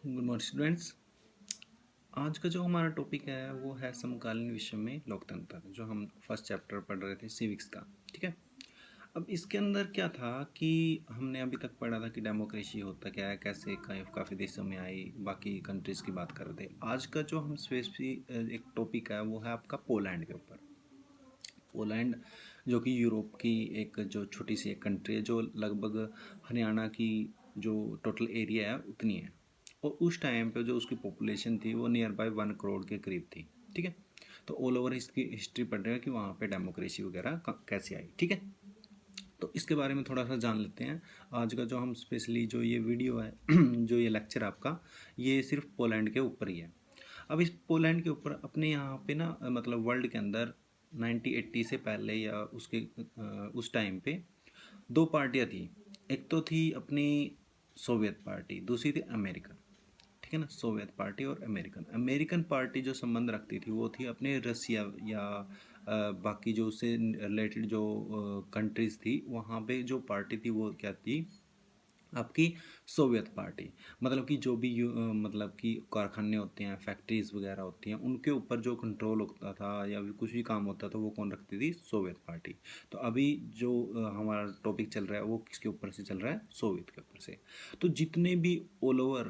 Good morning students. आज का जो हमारा टॉपिक है वो है समकालीन विश्व में लोकतंत्र, जो हम फर्स्ट चैप्टर पढ़ रहे थे सिविक्स का। ठीक है। अब इसके अंदर क्या था कि हमने अभी तक पढ़ा था कि डेमोक्रेसी होता क्या है, कैसे काफ़ी देशों में आई, बाकी कंट्रीज़ की बात कर रहे थे। आज का जो हम स्पेसिफिक एक टॉपिक है वो है आपका पोलैंड के ऊपर। पोलैंड जो कि यूरोप की एक जो छोटी सी एक कंट्री है, जो लगभग हरियाणा की जो टोटल एरिया है उतनी है। और उस टाइम पे जो उसकी पॉपुलेशन थी वो नियर बाय 1 करोड़ के करीब थी। ठीक है। तो ऑल ओवर इसकी हिस्ट्री पढ़ रहे हैं कि वहाँ पे डेमोक्रेसी वगैरह कैसे आई। ठीक है। तो इसके बारे में थोड़ा सा जान लेते हैं। आज का जो हम स्पेशली जो ये वीडियो है जो ये लेक्चर आपका, ये सिर्फ पोलैंड के ऊपर ही है। अब इस पोलैंड के ऊपर अपने यहाँ पे ना मतलब वर्ल्ड के अंदर 1980 से पहले या उसके उस टाइम पे दो पार्टियाँ थी। एक तो थी अपनी सोवियत पार्टी, दूसरी थी अमेरिकन। ठीक है ना। सोवियत पार्टी और अमेरिकन। अमेरिकन पार्टी जो संबंध रखती थी वो थी अपने रसिया या बाकी जो उससे रिलेटेड जो कंट्रीज़ थी, वहाँ पे जो पार्टी थी वो क्या थी, आपकी सोवियत पार्टी। मतलब कि जो भी मतलब कि कारखाने होते हैं, फैक्ट्रीज वगैरह होती हैं, उनके ऊपर जो कंट्रोल होता था या भी कुछ भी काम होता था वो कौन रखती थी, सोवियत पार्टी। तो अभी जो हमारा टॉपिक चल रहा है वो किसके ऊपर से चल रहा है, सोवियत के ऊपर से। तो जितने भी ऑल ओवर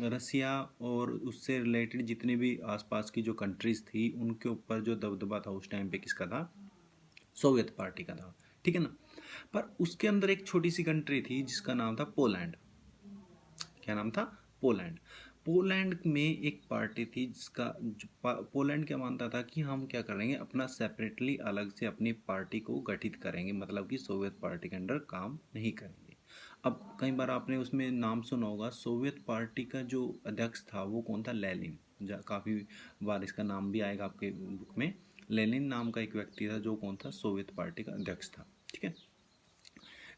रसिया और उससे रिलेटेड जितने भी आसपास की जो कंट्रीज थी, उनके ऊपर जो दबदबा था उस टाइम पे किसका था, सोवियत पार्टी का था। ठीक है ना। पर उसके अंदर एक छोटी सी कंट्री थी जिसका नाम था पोलैंड। क्या नाम था, पोलैंड। पोलैंड में एक पार्टी थी जिसका पोलैंड क्या मानता था कि हम क्या करेंगे, अपना सेपरेटली अलग से अपनी पार्टी को गठित करेंगे, मतलब कि सोवियत पार्टी के अंडर काम नहीं करेंगे। अब कई बार आपने उसमें नाम सुना होगा, सोवियत पार्टी का जो अध्यक्ष था वो कौन था, लेनिन। काफ़ी बार इसका नाम भी आएगा आपके बुक में। लेनिन नाम का एक व्यक्ति था जो कौन था, सोवियत पार्टी का अध्यक्ष था। ठीक है।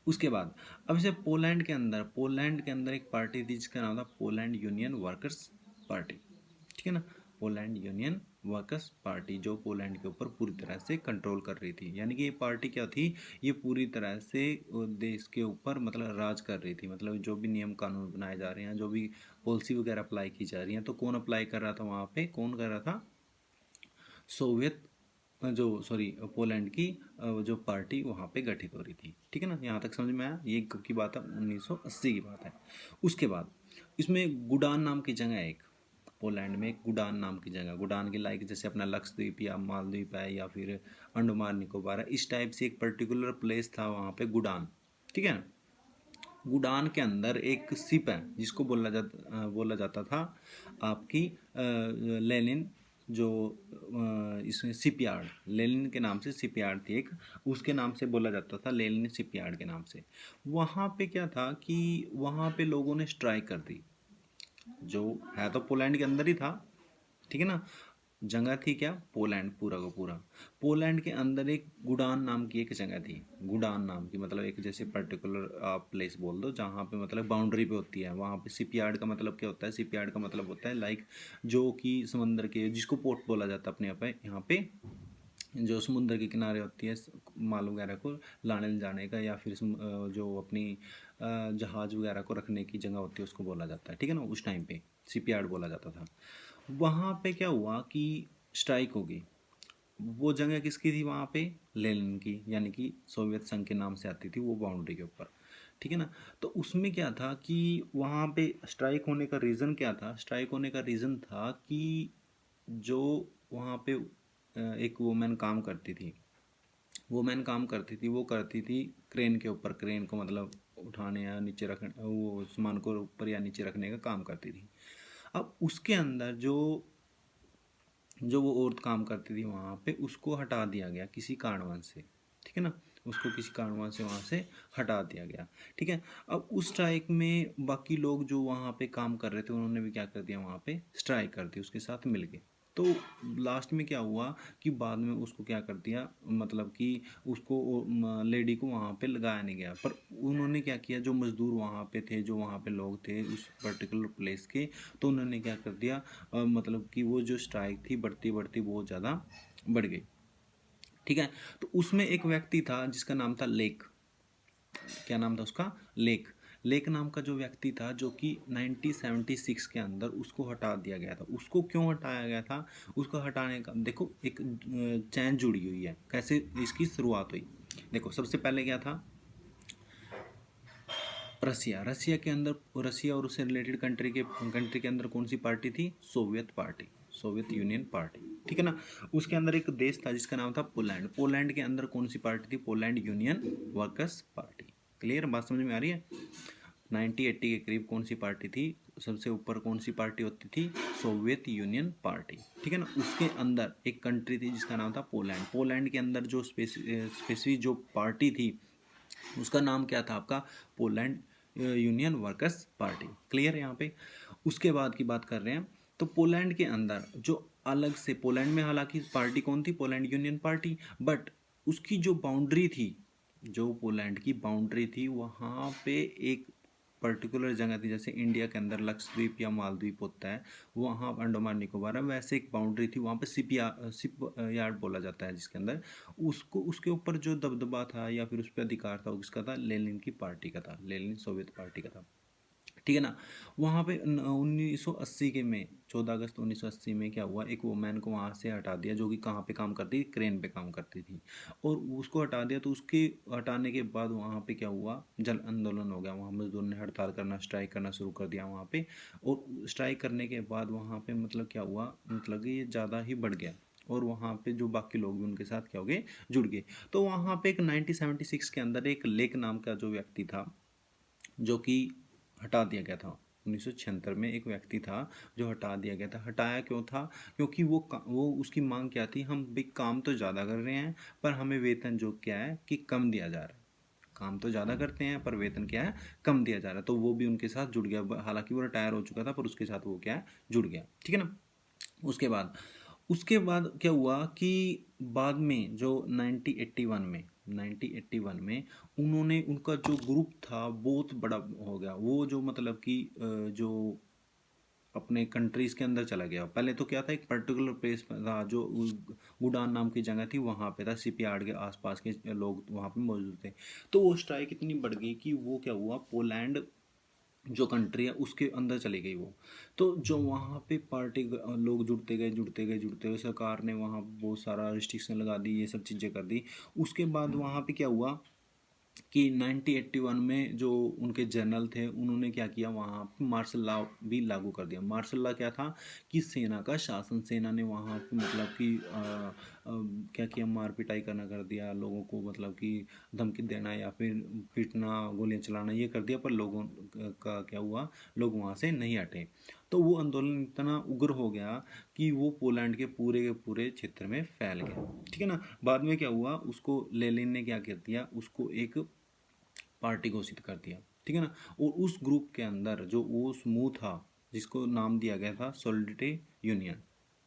उसके बाद अब जैसे पोलैंड के अंदर एक पार्टी थी जिसका नाम था पोलैंड यूनियन वर्कर्स पार्टी। ठीक है ना। पोलैंड यूनियन वर्कर्स पार्टी जो पोलैंड के ऊपर पूरी तरह से कंट्रोल कर रही थी। यानी कि ये पार्टी क्या थी, ये पूरी तरह से देश के ऊपर मतलब राज कर रही थी। मतलब जो भी नियम कानून बनाए जा रहे हैं, जो भी पॉलिसी वगैरह अप्लाई की जा रही हैं, तो कौन अप्लाई कर रहा था वहाँ पे, कौन कर रहा था, सोवियत जो सॉरी पोलैंड की जो पार्टी वहाँ पे गठित हो रही थी। ठीक है ना। यहाँ तक समझ में आया। ये कब की बात है, 1980 की बात है। उसके बाद इसमें गुडान नाम की जगह है एक, पोलैंड में एक गुडान नाम की जगह। गुडान के लाइक जैसे अपना लक्षद्वीप या मालदीव है या फिर अंडमान निकोबार है, इस टाइप से एक पर्टिकुलर प्लेस था वहाँ पे गुडान। ठीक है ना। गुडान के अंदर एक सिप है जिसको बोला जाता था आपकी लेनिन जो इसमें शिपयार्ड, लेनिन के नाम से शिपयार्ड थी एक, उसके नाम से बोला जाता था, लेनिन शिपयार्ड के नाम से। वहाँ पे क्या था कि वहाँ पे लोगों ने स्ट्राइक कर दी। जो है तो पोलैंड के अंदर ही था। ठीक है ना। जगह थी क्या, पोलैंड पूरा का पूरा। पोलैंड के अंदर एक गुडान नाम की एक जगह थी। गुडान नाम की मतलब एक जैसे पर्टिकुलर आप प्लेस बोल दो जहाँ पे मतलब बाउंड्री पे होती है। वहाँ पे शिपयार्ड का मतलब क्या होता है, शिपयार्ड का मतलब होता है लाइक जो कि समंदर के, जिसको पोर्ट बोला जाता है अपने यहाँ पे जो समुद्र के किनारे होती है, माल वगैरह को लाने ले जाने का, या फिर जो अपनी जहाज वगैरह को रखने की जगह होती है उसको बोला जाता है। ठीक है ना। उस टाइम पे शिपयार्ड बोला जाता था। वहाँ पे क्या हुआ कि स्ट्राइक होगी। वो जगह किसकी थी वहाँ पे, लेनिन की, यानी कि सोवियत संघ के नाम से आती थी वो बाउंड्री के ऊपर। ठीक है ना। तो उसमें क्या था कि वहाँ पे स्ट्राइक होने का रीज़न क्या था, स्ट्राइक होने का रीज़न था कि जो वहाँ पे एक वुमेन काम करती थी, वो करती थी क्रेन के ऊपर। क्रेन को मतलब उठाने या नीचे रखने, वो सामान को ऊपर या नीचे रखने का काम करती थी। अब उसके अंदर जो वो औरत काम करती थी वहाँ पे, उसको हटा दिया गया किसी कारणवश से। ठीक है ना। उसको किसी कारणवश से वहाँ से हटा दिया गया। ठीक है। अब उस स्ट्राइक में बाकी लोग जो वहाँ पे काम कर रहे थे उन्होंने भी क्या कर दिया, वहाँ पे स्ट्राइक कर दी, उसके साथ मिल गए। तो लास्ट में क्या हुआ कि बाद में उसको क्या कर दिया, मतलब कि उसको लेडी को वहाँ पे लगाया नहीं गया, पर उन्होंने क्या किया, जो मज़दूर वहाँ पे थे, जो वहाँ पे लोग थे उस पर्टिकुलर प्लेस के, तो उन्होंने क्या कर दिया, मतलब कि वो जो स्ट्राइक थी बढ़ती बढ़ती बहुत ज़्यादा बढ़ गई। ठीक है। तो उसमें एक व्यक्ति था जिसका नाम था लेक। क्या नाम था उसका, लेक। लेक नाम का जो व्यक्ति था जो कि 1976 के अंदर उसको हटा दिया गया था। उसको क्यों हटाया गया था? उसको हटाने का देखो एक चैन जुड़ी हुई है। कैसे इसकी शुरुआत हुई? देखो सबसे पहले क्या था? रसिया। रसिया के अंदर रसिया और उससे रिलेटेड कंट्री के अंदर कौन सी पार्टी थी? Soviet party, Soviet union party, ठीक है ना। उसके अंदर एक देश था जिसका नाम था पोलैंड। पोलैंड के अंदर कौन सी पार्टी थी? Poland union workers party. Clear? बात समझ में आ रही है? 1980 के करीब कौन सी पार्टी थी? सबसे ऊपर कौन सी पार्टी होती थी? सोवियत यूनियन पार्टी, ठीक है ना। उसके अंदर एक कंट्री थी जिसका नाम था पोलैंड। पोलैंड के अंदर जो स्पेसिफिक जो पार्टी थी उसका नाम क्या था आपका? Poland union workers party. Clear है यहाँ पे? उसके बाद की बात कर रहे हैं तो पोलैंड के अंदर जो अलग से पोलैंड में हालांकि पार्टी कौन थी? पोलैंड यूनियन पार्टी, बट उसकी जो बाउंड्री थी, जो पोलैंड की बाउंड्री थी वहाँ पे एक पर्टिकुलर जगह थी। जैसे इंडिया के अंदर लक्षद्वीप या मालद्वीप होता है, वहाँ अंडमान निकोबार है, वैसे एक बाउंड्री थी वहाँ पे सिप यार्ड बोला जाता है जिसके अंदर उसको उसके ऊपर जो दबदबा था या फिर उस पर अधिकार था वो किसका था? लेनिन की पार्टी का था, लेनिन सोवियत पार्टी का था, ठीक है ना। वहाँ पे 1980 के में 14 अगस्त 1980 में क्या हुआ? एक वुमेन को वहाँ से हटा दिया जो कि कहाँ पे काम करती थी? क्रेन पे काम करती थी, और उसको हटा दिया। तो उसके हटाने के बाद वहाँ पे क्या हुआ? जन आंदोलन हो गया। वहाँ मजदूर ने हड़ताल करना, स्ट्राइक करना शुरू कर दिया वहाँ पे। और स्ट्राइक करने के बाद वहाँ पे मतलब क्या हुआ? मतलब कि ये ज़्यादा ही बढ़ गया, और वहाँ पे जो बाकी लोग भी उनके साथ क्या हो गए? जुड़ गए। तो वहाँ पे एक 1976 के अंदर एक लेक नाम का जो व्यक्ति था जो कि हटा दिया गया था। 1976 में एक व्यक्ति था जो हटा दिया गया था। हटाया क्यों था? क्योंकि वो उसकी मांग क्या थी? हम भी काम तो ज़्यादा कर रहे हैं पर हमें वेतन जो क्या है कि कम दिया जा रहा है। काम तो ज़्यादा करते हैं पर वेतन क्या है? कम दिया जा रहा है। तो वो भी उनके साथ जुड़ गया। हालांकि वो रिटायर हो चुका था पर उसके साथ वो क्या है? जुड़ गया, ठीक है ना। उसके बाद क्या हुआ कि बाद में जो 1981 में उन्होंने उनका जो ग्रुप था बहुत बड़ा हो गया। वो जो मतलब कि जो अपने कंट्रीज के अंदर चला गया। पहले तो क्या था? एक पर्टिकुलर प्लेस था जो गुडान नाम की जगह थी, वहाँ पे था। शिपयार्ड के आसपास के लोग वहाँ पे मौजूद थे। तो वो स्ट्राइक इतनी बढ़ गई कि वो क्या हुआ? पोलैंड जो कंट्री है उसके अंदर चली गई वो। तो जो वहाँ पे पार्टी लोग जुड़ते गए, सरकार ने वहाँ बहुत सारा रिस्ट्रिक्शन लगा दी, ये सब चीज़ें कर दी। उसके बाद वहाँ पे क्या हुआ कि 1981 में जो उनके जनरल थे उन्होंने क्या किया? वहाँ पे मार्शल लॉ भी लागू कर दिया। मार्शल लॉ क्या था? कि सेना का शासन। सेना ने वहाँ पे मतलब कि क्या किया? मार पिटाई करना कर दिया लोगों को, मतलब कि धमकी देना या फिर पीटना, गोलियां चलाना, ये कर दिया। पर लोगों का क्या हुआ? लोग वहाँ से नहीं हटे। तो वो आंदोलन इतना उग्र हो गया कि वो पोलैंड के पूरे क्षेत्र में फैल गया, ठीक है ना। बाद में क्या हुआ? उसको लेनिन ने क्या कर दिया? उसको एक पार्टी घोषित कर दिया, ठीक है ना। और उस ग्रुप के अंदर जो वो समूह था जिसको नाम दिया गया था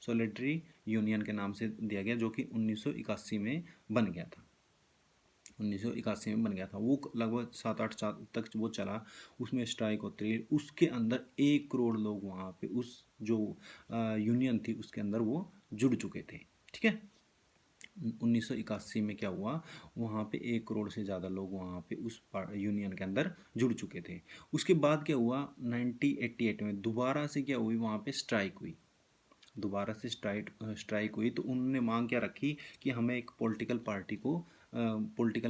सोलिडरी यूनियन के नाम से दिया गया, जो कि 1981 में बन गया था। 1981 में बन गया था वो। लगभग 7-8 साल तक वो चला। उसमें स्ट्राइक होती रही। उसके अंदर 1 करोड़ लोग वहाँ पे उस जो यूनियन थी उसके अंदर वो जुड़ चुके थे, ठीक है। 1981 में क्या हुआ? वहाँ पे 1 करोड़ से ज़्यादा लोग वहाँ पे उस यूनियन के अंदर जुड़ चुके थे। उसके बाद क्या हुआ? 1988 में दोबारा से क्या हुई? वहाँ पे स्ट्राइक हुई। दोबारा से स्ट्राइक हुई तो उन्होंने मांग क्या रखी? कि हमें एक पॉलिटिकल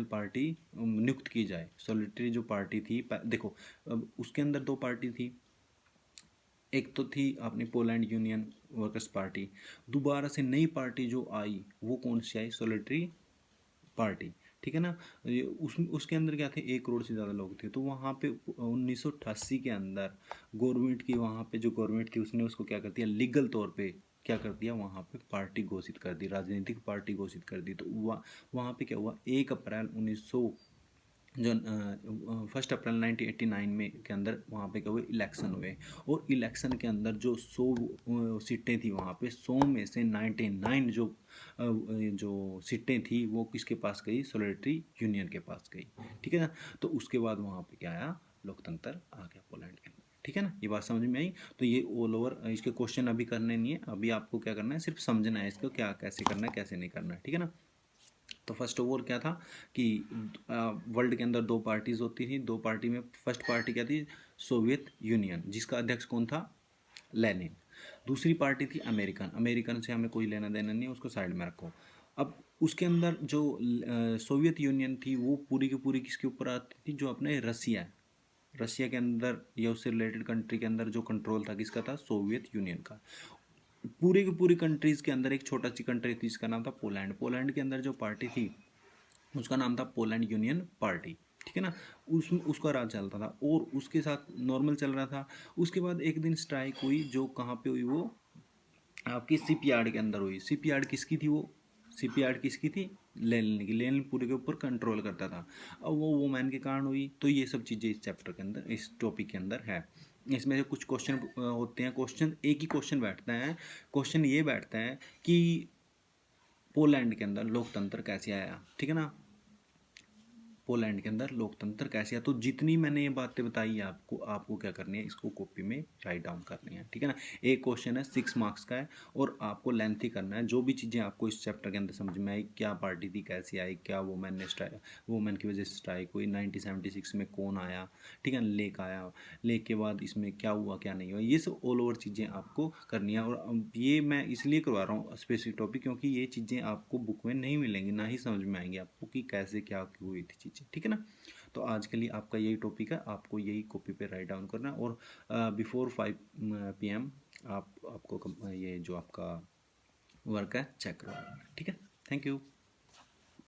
पार्टी नियुक्त की जाए। सॉलिटरी जो पार्टी थी, देखो अब उसके अंदर 2 पार्टी थी। एक तो थी अपनी पोलैंड यूनियन वर्कर्स पार्टी। दोबारा से नई पार्टी जो आई वो कौन सी आई? सॉलिटरी पार्टी, ठीक है ना। उसके अंदर क्या थे? 1 करोड़ से ज़्यादा लोग थे। तो वहाँ पे 1988 के अंदर गवर्नमेंट की, वहाँ पे जो गवर्नमेंट थी उसने उसको क्या कर दिया? लीगल तौर पे क्या कर दिया? वहाँ पे पार्टी घोषित कर दी, राजनीतिक पार्टी घोषित कर दी। तो वहाँ पे क्या हुआ? 1 अप्रैल 1900 जो 1 अप्रैल 1989 में के अंदर वहाँ पे क्या हुए? इलेक्शन हुए। और इलेक्शन के अंदर जो 100 सीटें थी वहाँ पे, 100 में से 99 जो सीटें थी वो किसके पास गई? सॉलिडरी यूनियन के पास गई, ठीक है ना। तो उसके बाद वहाँ पे क्या आया? लोकतंत्र आ गया पोलैंड के अंदर, ठीक है ना। ये बात समझ में आई? तो ये ऑल ओवर इसके क्वेश्चन अभी करने नहीं है। अभी आपको क्या करना है? सिर्फ समझना है इसको, क्या कैसे करना है कैसे नहीं करना है, ठीक है ना। तो फर्स्ट ऑफ ऑल क्या था कि वर्ल्ड के अंदर दो पार्टीज होती थी। दो पार्टी में फर्स्ट पार्टी क्या थी, सोवियत यूनियन, जिसका अध्यक्ष कौन था, लेनिन। दूसरी पार्टी थी अमेरिकन। अमेरिकन से हमें कोई लेना देना नहीं है, उसको साइड में रखो। अब उसके अंदर जो सोवियत यूनियन थी वो पूरी की पूरी किसके ऊपर आती थी, जो अपने रसिया है, रशिया के अंदर या उससे रिलेटेड कंट्री के अंदर जो कंट्रोल था किसका था, सोवियत यूनियन का। पूरी की पूरी कंट्रीज के अंदर एक छोटा सी कंट्री थी जिसका नाम था पोलैंड। पोलैंड के अंदर जो पार्टी थी उसका नाम था पोलैंड यूनियन पार्टी, ठीक है ना। उसका राज चलता था और उसके साथ नॉर्मल चल रहा था। उसके बाद एक दिन स्ट्राइक हुई, जो कहाँ पे हुई, वो आपकी शिपयार्ड के अंदर हुई। शिपयार्ड किसकी थी वो, शिपयार्ड किसकी थी, लेनिन की। लेनिन पूरे के ऊपर कंट्रोल करता था। अब वो वुमेन के कारण हुई। तो ये सब चीज़ें इस चैप्टर के अंदर, इस टॉपिक के अंदर है। इसमें से कुछ क्वेश्चन होते हैं। क्वेश्चन एक ही क्वेश्चन बैठता है। क्वेश्चन ये बैठता है कि पोलैंड के अंदर लोकतंत्र कैसे आया, ठीक है ना। पोलैंड के अंदर लोकतंत्र कैसे है। तो जितनी मैंने ये बातें बताई है आपको, आपको क्या करनी है, इसको कॉपी में राइट डाउन करनी है, ठीक है ना। एक क्वेश्चन है 6 मार्क्स का है और आपको लेंथी करना है। जो भी चीज़ें आपको इस चैप्टर के अंदर समझ में आई, क्या पार्टी थी, कैसी आई, क्या वुमेन ने स्ट्राइक, वुमेन की वजह से स्ट्राइक हुई, 1976 में कौन आया, ठीक है, लेक आया, लेक के बाद इसमें क्या हुआ क्या नहीं हुआ, ये सब ऑल ओवर चीज़ें आपको करनी है। और ये मैं इसलिए करवा रहा हूँ स्पेसिफिक टॉपिक, क्योंकि ये चीज़ें आपको बुक में नहीं मिलेंगी, ना ही समझ में आएंगी आपको कि कैसे क्या हुई थी चीज़ें, ठीक है ना। तो आज के लिए आपका यही टॉपिक है, आपको यही कॉपी पे राइट डाउन करना है और बिफोर 5 PM आपको ये जो आपका वर्क है चेक करवाना है, ठीक है। Thank you.